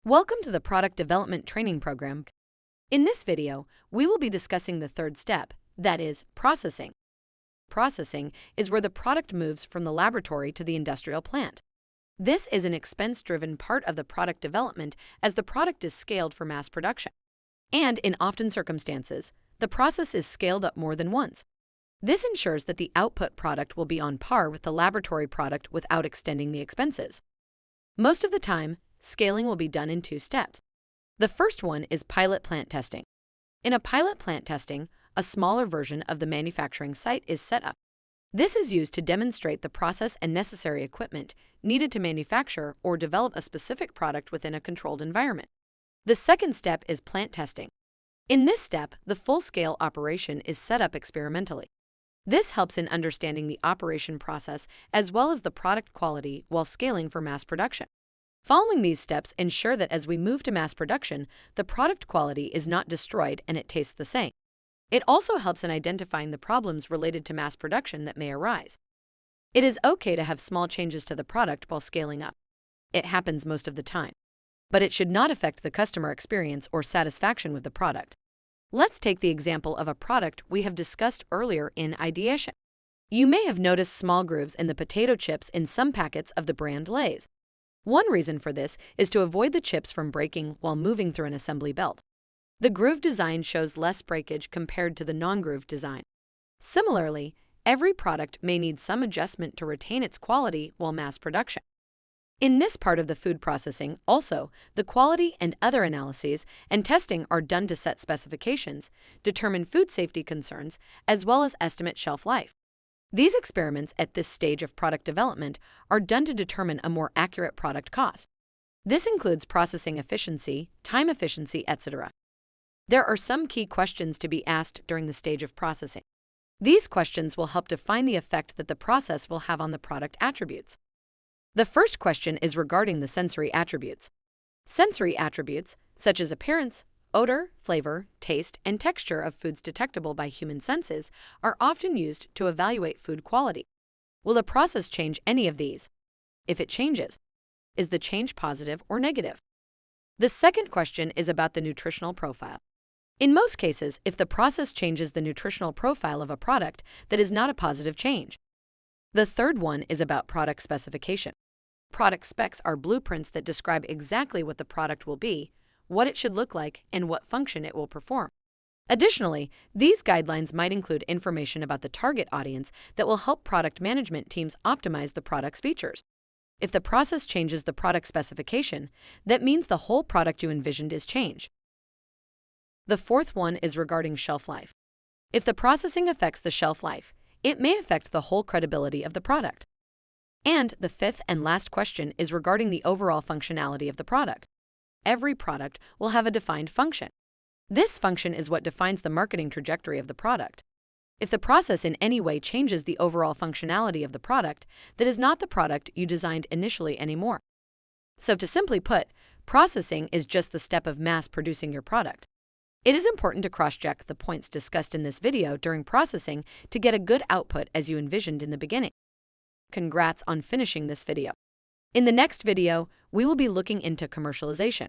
Welcome to the Product Development Training Program. In this video, we will be discussing the third step, that is, processing. Processing is where the product moves from the laboratory to the industrial plant. This is an expense-driven part of the product development as the product is scaled for mass production. And in often circumstances, the process is scaled up more than once. This ensures that the output product will be on par with the laboratory product without extending the expenses. Most of the time, scaling will be done in two steps. The first one is pilot plant testing. In a pilot plant testing, a smaller version of the manufacturing site is set up. This is used to demonstrate the process and necessary equipment needed to manufacture or develop a specific product within a controlled environment. The second step is plant testing. In this step, the full-scale operation is set up experimentally. This helps in understanding the operation process as well as the product quality while scaling for mass production. Following these steps ensure that as we move to mass production, the product quality is not destroyed and it tastes the same. It also helps in identifying the problems related to mass production that may arise. It is okay to have small changes to the product while scaling up. It happens most of the time. But it should not affect the customer experience or satisfaction with the product. Let's take the example of a product we have discussed earlier in ideation. You may have noticed small grooves in the potato chips in some packets of the brand Lay's. One reason for this is to avoid the chips from breaking while moving through an assembly belt. The groove design shows less breakage compared to the non-groove design. Similarly, every product may need some adjustment to retain its quality while mass production. In this part of the food processing, also, the quality and other analyses and testing are done to set specifications, determine food safety concerns, as well as estimate shelf life. These experiments at this stage of product development are done to determine a more accurate product cost. This includes processing efficiency, time efficiency, etc. There are some key questions to be asked during the stage of processing. These questions will help define the effect that the process will have on the product attributes. The first question is regarding the sensory attributes. Sensory attributes, such as appearance, odor, flavor, taste, and texture of foods detectable by human senses, are often used to evaluate food quality. Will the process change any of these? If it changes, is the change positive or negative? The second question is about the nutritional profile. In most cases, if the process changes the nutritional profile of a product, that is not a positive change. The third one is about product specification. Product specs are blueprints that describe exactly what the product will be, what it should look like, and what function it will perform. Additionally, these guidelines might include information about the target audience that will help product management teams optimize the product's features. If the process changes the product specification, that means the whole product you envisioned is changed. The fourth one is regarding shelf life. If the processing affects the shelf life, it may affect the whole credibility of the product. And the fifth and last question is regarding the overall functionality of the product. Every product will have a defined function. This function is what defines the marketing trajectory of the product. If the process in any way changes the overall functionality of the product, that is not the product you designed initially anymore. So to simply put, processing is just the step of mass producing your product. It is important to cross-check the points discussed in this video during processing to get a good output as you envisioned in the beginning. Congrats on finishing this video. In the next video, we will be looking into commercialization.